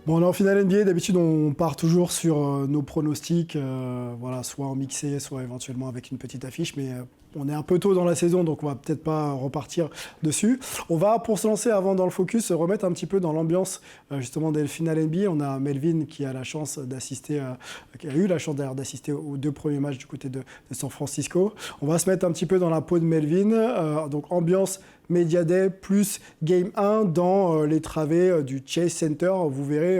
Bon, on est en finale NBA, d'habitude on part toujours sur nos pronostics, voilà, soit en mixé, soit éventuellement avec une petite affiche, mais on est un peu tôt dans la saison, donc on va peut-être pas repartir dessus. On va, pour se lancer avant dans le focus, se remettre un petit peu dans l'ambiance justement des finales NBA. On a Melvin qui a la chance d'assister, qui a eu la chance d'ailleurs d'assister aux 2 premiers matchs du côté de San Francisco. On va se mettre un petit peu dans la peau de Melvin, donc ambiance Media Day plus Game 1 dans les travées du Chase Center. Vous verrez,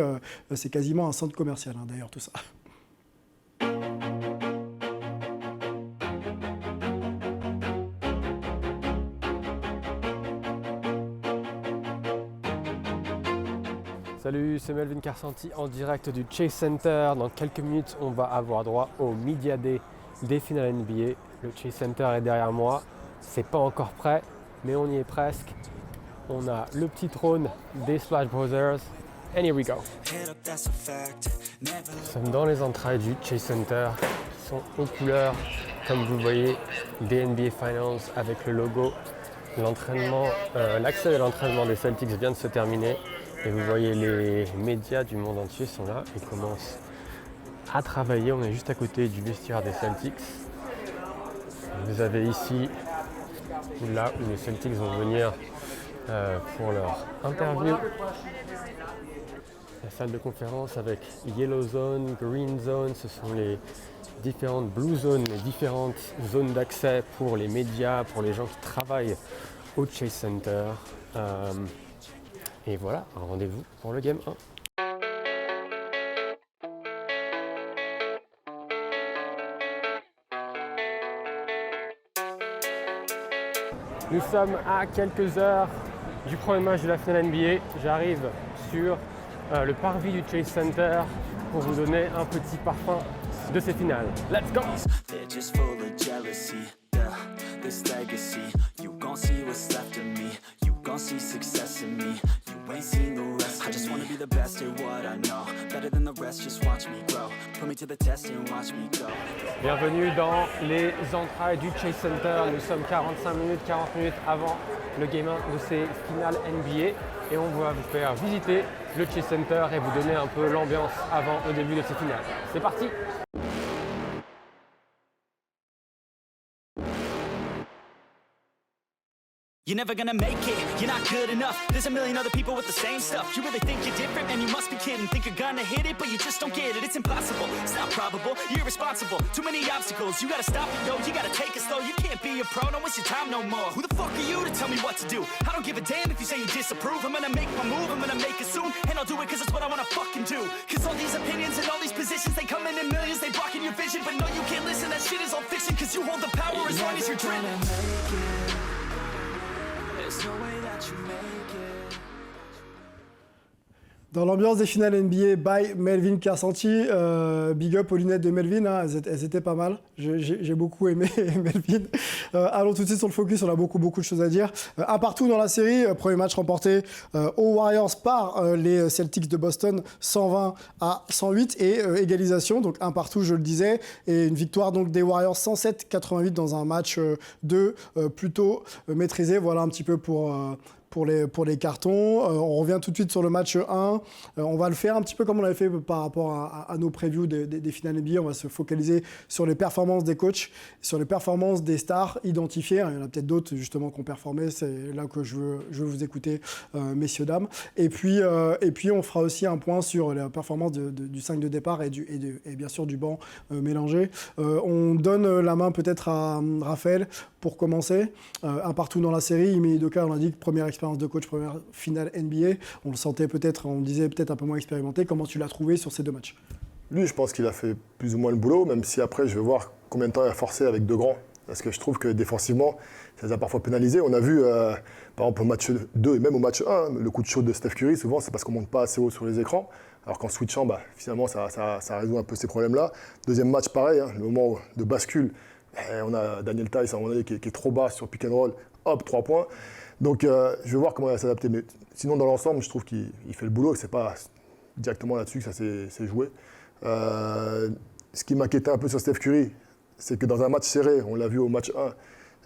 c'est quasiment un centre commercial d'ailleurs tout ça. Salut, c'est Melvin Carsanti en direct du Chase Center. Dans quelques minutes, on va avoir droit au Media Day des finales NBA. Le Chase Center est derrière moi. C'est pas encore prêt, mais on y est presque. On a le petit trône des Splash Brothers. And here we go. Nous sommes dans les entrailles du Chase Center qui sont aux couleurs, comme vous le voyez, des NBA Finals avec le logo. L'entraînement, l'accès à l'entraînement des Celtics vient de se terminer. Et vous voyez, les médias du monde entier sont là et commencent à travailler. On est juste à côté du vestiaire des Celtics. Vous avez ici, là où les Celtics vont venir pour leur interview. La salle de conférence avec Yellow Zone, Green Zone, ce sont les différentes Blue Zones, les différentes zones d'accès pour les médias, pour les gens qui travaillent au Chase Center. Et voilà, un rendez-vous pour le Game 1. Nous sommes à quelques heures du premier match de la finale NBA. J'arrive sur le parvis du Chase Center pour vous donner un petit parfum de ces finales. Let's go! Bienvenue dans les entrailles du Chase Center. Nous sommes 40 minutes avant le Game 1 de ces finales NBA et on va vous faire visiter le Chase Center et vous donner un peu l'ambiance avant le début de ces finales. C'est parti! You're never gonna make it, you're not good enough. There's a million other people with the same stuff. You really think you're different, man, you must be kidding. Think you're gonna hit it, but you just don't get it. It's impossible, it's not probable, you're irresponsible. Too many obstacles, you gotta stop it, yo. You gotta take it slow, you can't be a pro, don't waste your time no more. Who the fuck are you to tell me what to do? I don't give a damn if you say you disapprove. I'm gonna make my move, I'm gonna make it soon. And I'll do it cause it's what I wanna fucking do. Cause all these opinions and all these positions, they come in millions, they blocking your vision. But no, you can't listen, that shit is all fiction. Cause you hold the power as long as you're driven. Dans l'ambiance des finales NBA by Melvin Carsanti, big up aux lunettes de Melvin, hein, elles étaient pas mal, j'ai beaucoup aimé Melvin. Allons tout de suite sur le focus, on a beaucoup de choses à dire. Un partout dans la série, premier match remporté aux Warriors par les Celtics de Boston, 120-108 et égalisation, donc un partout je le disais, et une victoire donc des Warriors 107-88 dans un match plutôt maîtrisé, voilà un petit peu pour les cartons. On revient tout de suite sur le match 1. On va le faire un petit peu comme on l'avait fait par rapport à nos previews des finales NBA. On va se focaliser sur les performances des coachs, sur les performances des stars identifiées. Il y en a peut-être d'autres justement qui ont performé. C'est là que je veux vous écouter, messieurs, dames. Et puis, on fera aussi un point sur la performance du 5 de départ et bien sûr du banc mélangé. On donne la main peut-être à Raphaël pour commencer. Un partout dans la série. Ime Udoka, on a dit que première expérience de coach, première finale NBA. On le sentait peut-être, on disait peut-être un peu moins expérimenté. Comment tu l'as trouvé sur ces 2 matchs? Lui, je pense qu'il a fait plus ou moins le boulot, même si après, je vais voir combien de temps il a forcé avec 2 grands. Parce que je trouve que défensivement, ça les a parfois pénalisés. On a vu, par exemple, au match 2 et même au match 1, le coup de chaud de Steph Curry, souvent, c'est parce qu'on ne monte pas assez haut sur les écrans. Alors qu'en switchant, finalement, ça résout un peu ces problèmes-là. Deuxième match, pareil, le moment de bascule. On a Daniel Theis à un moment donné qui est trop bas sur pick and roll, hop, 3 points. Donc je vais voir comment il va s'adapter. Mais sinon, dans l'ensemble, je trouve qu'il fait le boulot. C'est pas directement là-dessus que ça s'est joué. Ce qui m'inquiétait un peu sur Steph Curry, c'est que dans un match serré, on l'a vu au match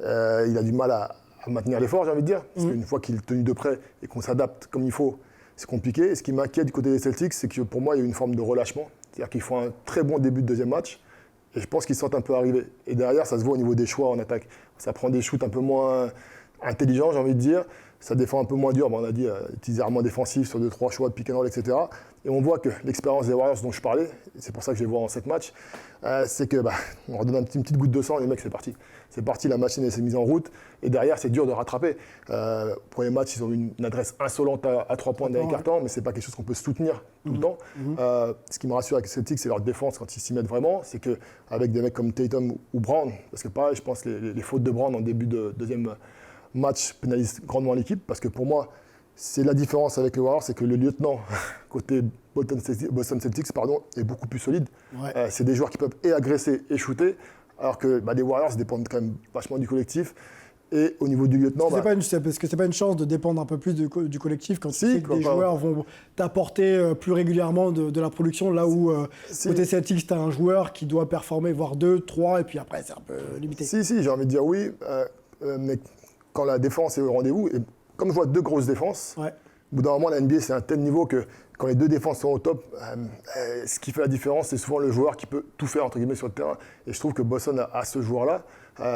1, il a du mal à maintenir l'effort, j'ai envie de dire. Parce qu'une fois qu'il est tenu de près et qu'on s'adapte comme il faut, c'est compliqué. Et ce qui m'inquiète du côté des Celtics, c'est que pour moi, il y a une forme de relâchement. C'est-à-dire qu'ils font un très bon début de deuxième match. Et je pense qu'ils sentent un peu arriver. Et derrière, ça se voit au niveau des choix en attaque. Ça prend des shoots un peu moins intelligents, j'ai envie de dire. Ça défend un peu moins dur. On a dit utiliser armement défensif sur 2-3 choix de pick and roll, etc. Et on voit que l'expérience des Warriors dont je parlais, c'est pour ça que je les vois en 7 matchs, c'est que on redonne une petite goutte de sang et les mecs, c'est parti. C'est parti, la machine s'est mise en route. Et derrière, c'est dur de rattraper. Premier match, ils ont eu une adresse insolente à 3 points derrière carton, mais ce n'est pas quelque chose qu'on peut soutenir tout le temps. Ce qui me rassure avec les Celtics, c'est leur défense quand ils s'y mettent vraiment. C'est qu'avec des mecs comme Tatum ou Brown, parce que pareil, je pense que les fautes de Brown en début de deuxième match pénalisent grandement l'équipe, parce que pour moi, c'est la différence avec les Warriors, c'est que le lieutenant côté Boston Celtics est beaucoup plus solide. Ouais. C'est des joueurs qui peuvent et agresser et shooter, alors que les Warriors dépendent quand même vachement du collectif. Et au niveau du lieutenant... Parce que c'est pas une chance de dépendre un peu plus du collectif quand tu sais que des quand joueurs vont t'apporter plus régulièrement de la production, là où côté Celtics, tu as un joueur qui doit performer, voire 2, 3, et puis après, c'est un peu limité. Si, j'ai envie de dire oui, mais quand la défense est au rendez-vous, et comme je vois 2 grosses défenses, Ouais. au bout d'un moment, la NBA, c'est un tel niveau que quand les 2 défenses sont au top, ce qui fait la différence, c'est souvent le joueur qui peut tout faire, entre guillemets, sur le terrain. Et je trouve que Boston a ce joueur-là,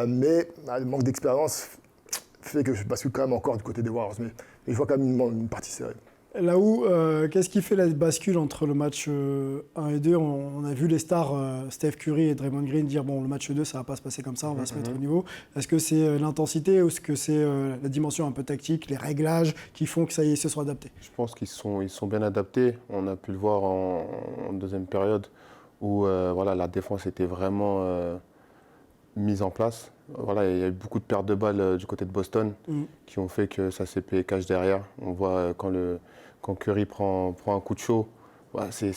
mais le manque d'expérience fait que je bascule quand même encore du côté des Warriors. Mais je vois quand même une partie serrée. Là où, qu'est-ce qui fait la bascule entre le match 1 et 2 on a vu les stars, Steph Curry et Draymond Green, dire bon, le match 2, ça ne va pas se passer comme ça, on va se mettre au niveau. Est-ce que c'est l'intensité ou est-ce que c'est la dimension un peu tactique, les réglages qui font que ça y est, ils se sont adaptés? Je pense qu'ils sont bien adaptés. On a pu le voir en deuxième période où la défense était vraiment mise en place. Voilà, il y a eu beaucoup de pertes de balles du côté de Boston qui ont fait que ça s'est payé cash derrière. On voit quand Curry prend un coup de chaud, c'est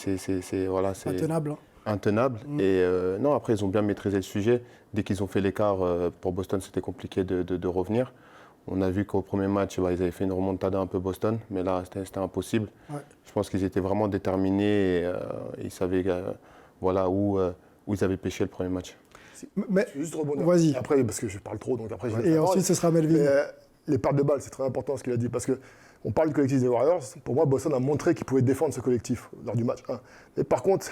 Intenable. intenable. Et non, après, ils ont bien maîtrisé le sujet. Dès qu'ils ont fait l'écart, pour Boston, c'était compliqué de revenir. On a vu qu'au premier match, ils avaient fait une remontada un peu Boston, mais là, c'était impossible. Ouais. Je pense qu'ils étaient vraiment déterminés et ils savaient où ils avaient pêché le premier match. Mais, Je vais juste rebondir. Vas-y. Après, parce que je parle trop, donc après... Et ensuite, ce sera Melvin. Mais, les pertes de balles, c'est très important ce qu'il a dit, parce qu'on parle du collectif des Warriors. Pour moi, Boston a montré qu'il pouvait défendre ce collectif lors du match 1. Mais par contre,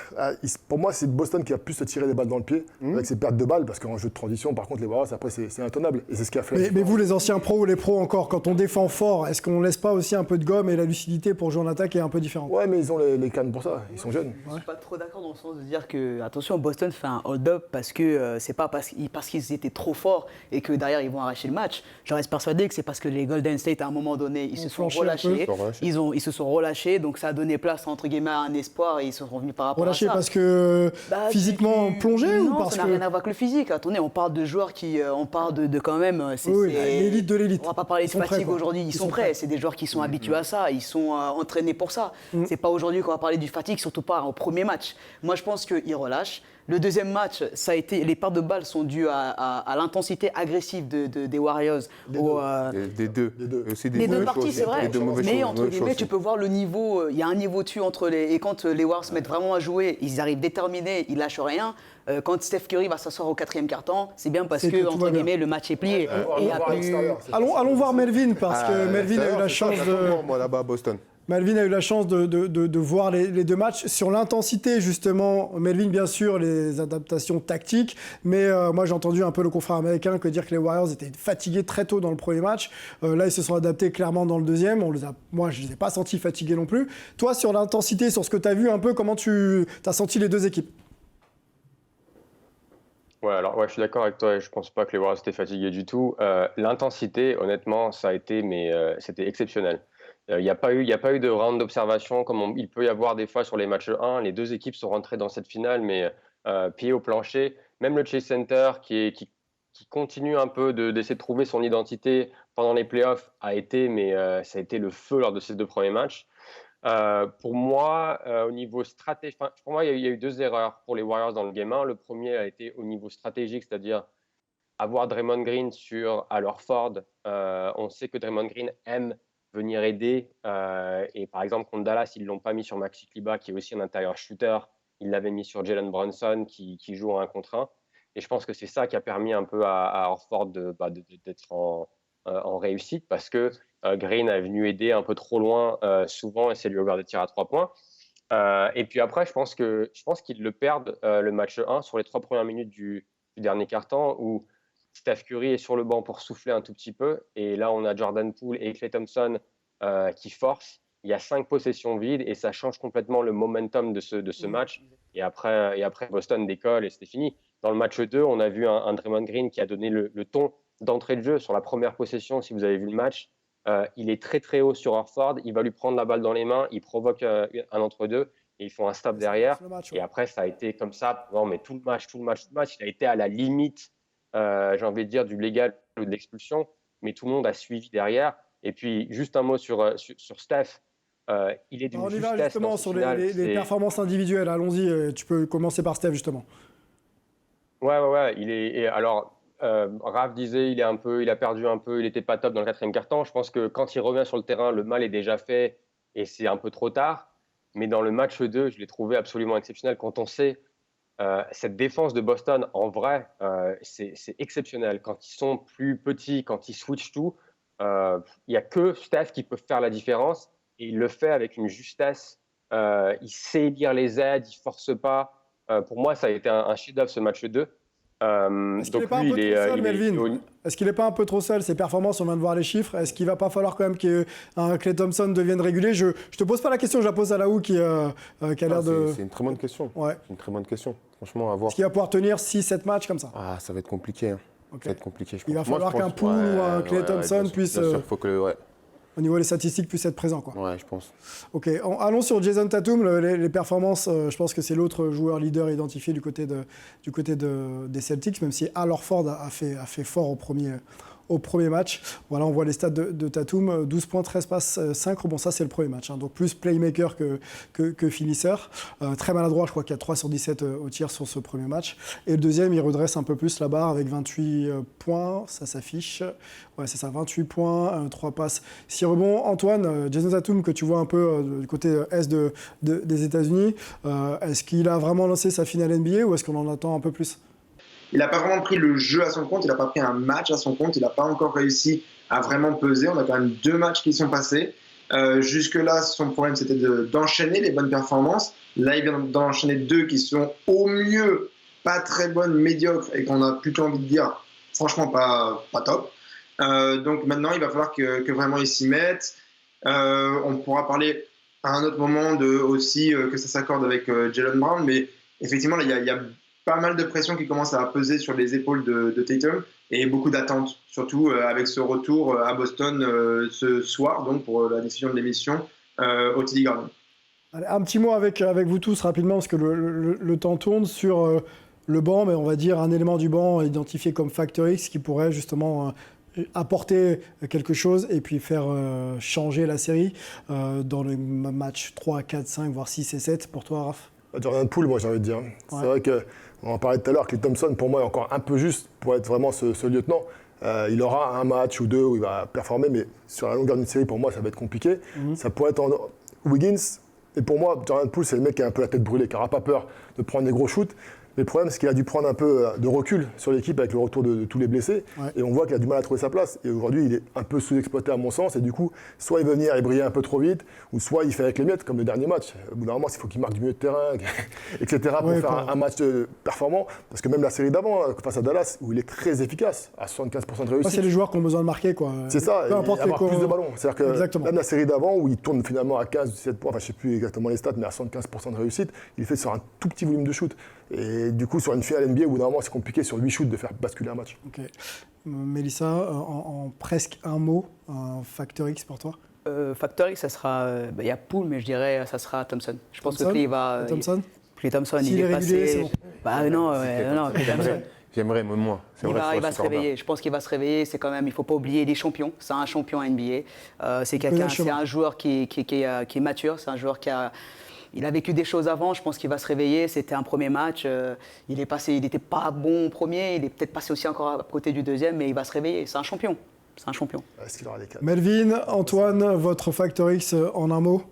pour moi, c'est Boston qui a pu se tirer des balles dans le pied avec ses pertes de balles, parce qu'en jeu de transition, par contre, les Warriors, après, c'est intenable. Et c'est ce qui a fait... Mais vous, les anciens pros ou les pros encore, quand on défend fort, est-ce qu'on ne laisse pas aussi un peu de gomme et la lucidité pour jouer en attaque est un peu différente? Ouais, mais ils ont les cannes pour ça, ils sont jeunes. Je suis pas trop d'accord dans le sens de dire que, attention, Boston fait un hold-up parce que c'est pas parce qu'ils étaient trop forts et que derrière ils vont arracher le match. Je reste persuadé que c'est parce que les Golden State, à un moment donné, ils se sont relâchés. Ils se sont relâchés, donc ça a donné place, entre guillemets, à un espoir et ils sont revenus par rapport à ça. Parce que physiquement plongé ou parce ça n'a rien à voir avec le physique. Attendez, on parle de joueurs qui, on parle de quand même. L'élite de l'élite. On va pas parler de fatigue aujourd'hui. Ils sont prêts. C'est des joueurs qui sont habitués à ça. Ils sont entraînés pour ça. C'est pas aujourd'hui qu'on va parler du fatigue, surtout pas au premier match. Moi, je pense qu'ils relâchent. Le deuxième match, ça a été, les pertes de balles sont dues à l'intensité agressive des Warriors. Des deux. Aussi Les deux parties, c'est vrai. Mais entre mauvaises guillemets, choses. tu peux voir le niveau. Il y a un niveau dessus entre les. Et quand les Warriors se mettent vraiment à jouer, ils arrivent déterminés, ils lâchent rien. Quand Steph Curry va s'asseoir au 4e quart-temps, c'est bien parce que entre guillemets, le match est plié. Et il y a plus... Allons voir Melvin parce que Melvin a eu la chance de. Moi là-bas à Boston. Melvin a eu la chance de voir les deux matchs. Sur l'intensité, justement, Melvin, bien sûr, les adaptations tactiques, mais moi, j'ai entendu un peu le confrère américain dire que les Warriors étaient fatigués très tôt dans le premier match. Là, ils se sont adaptés clairement dans le deuxième. Moi, je ne les ai pas sentis fatigués non plus. Toi, sur l'intensité, sur ce que tu as vu un peu, comment tu as senti les deux équipes? Ouais, alors je suis d'accord avec toi et je pense pas que les Warriors étaient fatigués du tout. L'intensité, honnêtement, ça a été, c'était exceptionnel. Il n'y a pas eu de round d'observation comme il peut y avoir des fois sur les matchs 1. Les deux équipes sont rentrées dans cette finale, mais pied au plancher. Même le Chase Center, qui continue un peu d'essayer de trouver son identité pendant les playoffs, ça a été le feu lors de ces deux premiers matchs. Pour moi, au niveau stratégique, pour moi, il y a eu deux erreurs pour les Warriors dans le Game 1. Le premier a été au niveau stratégique, c'est-à-dire avoir Draymond Green sur Al Horford. On sait que Draymond Green aime venir aider. Et par exemple, contre Dallas, ils ne l'ont pas mis sur Maxi Kleber, qui est aussi un intérieur shooter. Ils l'avaient mis sur Jalen Brunson, qui joue en 1 contre 1. Et je pense que c'est ça qui a permis un peu à Horford d'être en réussite parce que Green est venu aider un peu trop loin souvent et c'est lui ouvert des tirs à 3 points. Et puis après, je pense qu'ils le perdent le match 1 sur les 3 premières minutes du dernier quart-temps où Steph Curry est sur le banc pour souffler un tout petit peu. Et là, on a Jordan Poole et Klay Thompson qui forcent. Il y a 5 possessions vides et ça change complètement le momentum de ce match. Et après, Boston décolle et c'était fini. Dans le match 2, on a vu un Draymond Green qui a donné le ton d'entrée de jeu sur la première possession. Si vous avez vu le match, il est très très haut sur Horford. Il va lui prendre la balle dans les mains. Il provoque un entre-deux et ils font un stop derrière. Et après, ça a été comme ça. Non, mais tout le match, il a été à la limite, j'ai envie de dire, du légal ou de l'expulsion. Mais tout le monde a suivi derrière. Et puis, juste un mot sur Steph. Il est d'une On y va justesse justement dans ce sur final, les performances individuelles. Allons-y, tu peux commencer par Steph justement. Ouais. Alors, Raph disait il a perdu un peu, il n'était pas top dans le 4e quart-temps. Je pense que quand il revient sur le terrain, le mal est déjà fait et c'est un peu trop tard. Mais dans le match 2, je l'ai trouvé absolument exceptionnel. Quand on sait cette défense de Boston, en vrai, c'est exceptionnel. Quand ils sont plus petits, quand ils switchent tout, il n'y a que Steph qui peut faire la différence. Et il le fait avec une justesse. Il sait lire les aides, il ne force pas. Pour moi, ça a été un chef-d'œuvre ce match 2. Est-ce qu'il n'est pas un peu trop seul, Melvin ? Est-ce qu'il n'est pas un peu trop seul, ses performances, on vient de voir les chiffres. Est-ce qu'il ne va pas falloir quand même qu'un Klay Thompson devienne régulier ? Je ne te pose pas la question, je la pose à Laou qui a l'air de... C'est une très bonne question. Ouais. C'est une très bonne question. Franchement, à voir. Est-ce qu'il va pouvoir tenir 6-7 matchs comme ça ? Ah, ça va être compliqué. Hein. Okay. Ça va être compliqué, je pense. Il va falloir qu'un Poole ou un Klay Thompson puisse... Bien sûr, faut que... Au niveau des statistiques, puisse être présent, quoi. Ouais, je pense. Ok, allons sur Jason Tatum. Les performances, je pense que c'est l'autre joueur leader identifié du côté des Celtics, même si Al Horford a fait fort au premier match. Voilà, on voit les stats de Tatum, 12 points, 13 passes, 5 rebonds, ça c'est le premier match. Hein. Donc plus playmaker que finisseur. Très maladroit, je crois qu'il y a 3 sur 17 au tir sur ce premier match. Et le deuxième, il redresse un peu plus la barre avec 28 points, ça s'affiche. Ouais, c'est ça, 28 points, 3 passes, 6 rebonds. Antoine, Jason Tatum, que tu vois un peu du côté est des États-Unis, est-ce qu'il a vraiment lancé sa finale NBA ou est-ce qu'on en attend un peu plus ? Il n'a pas vraiment pris le jeu à son compte, il n'a pas pris un match à son compte, il n'a pas encore réussi à vraiment peser. On a quand même 2 matchs qui sont passés. Jusque-là, son problème, c'était d'enchaîner les bonnes performances. Là, il vient d'enchaîner 2 qui sont au mieux pas très bonnes, médiocres, et qu'on a plutôt envie de dire, franchement, pas top. Donc maintenant, il va falloir que vraiment il s'y mette. On pourra parler à un autre moment aussi que ça s'accorde avec Jaylen Brown, mais effectivement, là, il y a pas mal de pression qui commence à peser sur les épaules de Tatum et beaucoup d'attentes, surtout avec ce retour à Boston ce soir, donc pour la décision de l'émission au TD Garden. Allez, un petit mot avec vous tous rapidement, parce que le temps tourne sur le banc, mais on va dire un élément du banc identifié comme Factor X qui pourrait justement apporter quelque chose et puis faire changer la série dans les matchs 3, 4, 5, voire 6 et 7. Pour toi, Raph ? Jordan Poole, moi j'ai envie de dire. C'est vrai qu'on en parlait tout à l'heure, Klay Thompson pour moi est encore un peu juste pour être vraiment ce lieutenant. Il aura un match ou 2 où il va performer, mais sur la longueur d'une série, pour moi, ça va être compliqué. Ça pourrait être en Wiggins. Et pour moi, Jordan Poole, c'est le mec qui a un peu la tête brûlée, qui n'aura pas peur de prendre des gros shoots. Mais le problème, c'est qu'il a dû prendre un peu de recul sur l'équipe avec le retour de tous les blessés. Ouais. Et on voit qu'il a du mal à trouver sa place. Et aujourd'hui, il est un peu sous-exploité à mon sens. Et du coup, soit il veut venir et briller un peu trop vite, ou soit il fait avec les miettes, comme le dernier match. Au bout d'un moment, il faut qu'il marque du milieu de terrain, etc. pour faire un match performant. Parce que même la série d'avant, face à Dallas, où il est très efficace, à 75% de réussite. C'est les joueurs qui ont besoin de marquer, quoi. C'est ça, peu importe avoir plus de ballons. C'est-à-dire que même la série d'avant, où il tourne finalement à 15 ou 17 points, enfin je ne sais plus exactement les stats, mais à 75% de réussite, il fait sur un tout petit volume de shoot. Et du coup, sur une finale NBA, au bout d'un moment, c'est compliqué sur 8 shoots de faire basculer un match. Ok. Mélissa, en presque un mot, un Factor X pour toi ? Factor X, ça sera. Il y a Poole, mais je dirais ça sera Thompson. Je pense que Klay va. Klay Thompson, il est passé. C'est bon. Non, Klay Thompson. J'aimerais, même moi. Il va se réveiller. Je pense qu'il va se réveiller. C'est quand même, il ne faut pas oublier les champions. C'est un champion NBA. C'est un joueur qui est mature. C'est un joueur qui a. Il a vécu des choses avant, je pense qu'il va se réveiller. C'était un premier match. Il n'était pas bon au premier. Il est peut-être passé aussi encore à côté du deuxième, mais il va se réveiller. C'est un champion. C'est un champion. Est-ce qu'il aura des cas ? Melvin, Antoine, votre Factor X en un mot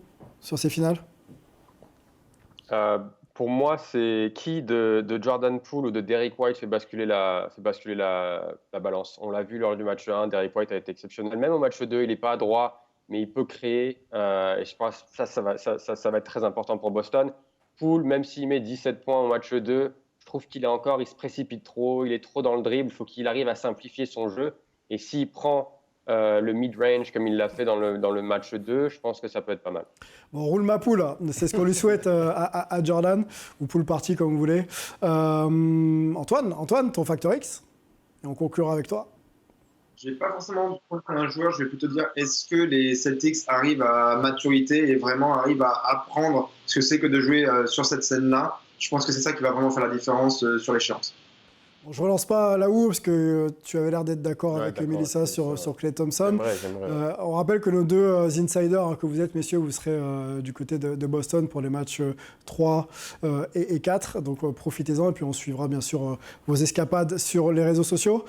sur ces finales ? Pour moi, c'est qui de Jordan Poole ou de Derrick White fait basculer la balance. On l'a vu lors du match 1, Derrick White a été exceptionnel. Même au match 2, il n'est pas droit, mais il peut créer. Et je pense que ça va être très important pour Boston. Poole, même s'il met 17 points au match 2, je trouve qu'il se précipite trop, il est trop dans le dribble. Il faut qu'il arrive à simplifier son jeu. Et s'il prend le mid-range comme il l'a fait dans le match 2, je pense que ça peut être pas mal. Bon, roule ma poule, c'est ce qu'on lui souhaite à Jordan, ou poule party comme vous voulez. Antoine, ton facteur X, et on conclura avec toi. Je vais pas forcément prendre un joueur, je vais plutôt dire est-ce que les Celtics arrivent à maturité et vraiment arrivent à apprendre ce que c'est que de jouer sur cette scène-là. Je pense que c'est ça qui va vraiment faire la différence sur l'échéance. Bon, je ne relance pas là-haut parce que tu avais l'air d'être d'accord Ouais, avec d'accord, Mélissa ouais, sur Klay Thompson. J'aimerais. On rappelle que nos deux insiders que vous êtes, messieurs, vous serez du côté de Boston pour les matchs 3 et 4. Donc profitez-en et puis on suivra bien sûr vos escapades sur les réseaux sociaux.